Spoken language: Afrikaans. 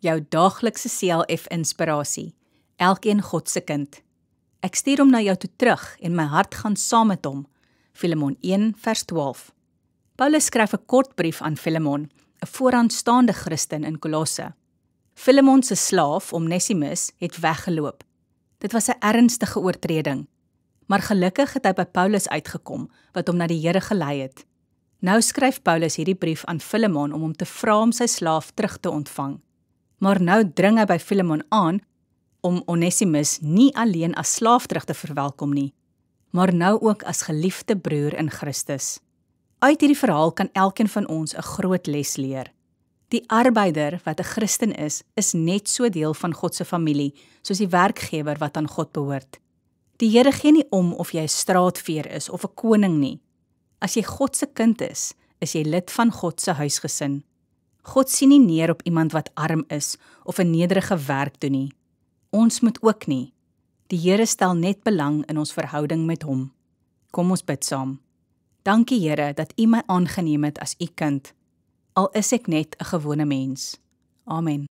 jou daaglikse CLF-inspirasie, elkeen God se kind. Ek stuur hom na jou toe terug en my hart gaan saam met hom. Filemon 1 vers 12. Paulus skryf 'n kort brief aan Filemon, 'n vooraanstaande Christen in Kolosse. Filemon se slaaf, Onesimus, het weggeloop. Dit was 'n ernstige oortreding, maar gelukkig het hy by Paulus uitgekom, wat hom na die Here gelei het. Nou skryf Paulus hierdie brief aan Filemon om hom te vra om sy slaaf terug te ontvang. Maar nou dring hy by Filemon aan om Onesimus nie alleen as slaaf terug te verwelkom nie, maar nou ook as geliefde broer in Christus. Uit hierdie verhaal kan elkeen van ons 'n groot les leer. Die arbeider wat 'n Christen is net so deel van God se familie, soos die werkgewer wat aan God behoort. Die Here gee nie om of jy 'n straatveer is of 'n koning nie. As jy God se kind is jy lid van God se huisgesin. God sien nie neer op iemand wat arm is of 'n nederige werk doen nie. Ons moet ook nie. Die Here stel net belang in ons verhouding met hom. Kom ons bid saam. Dankie Here dat U my aangeneem het as U kind, al is ek net 'n gewone mens. Amen.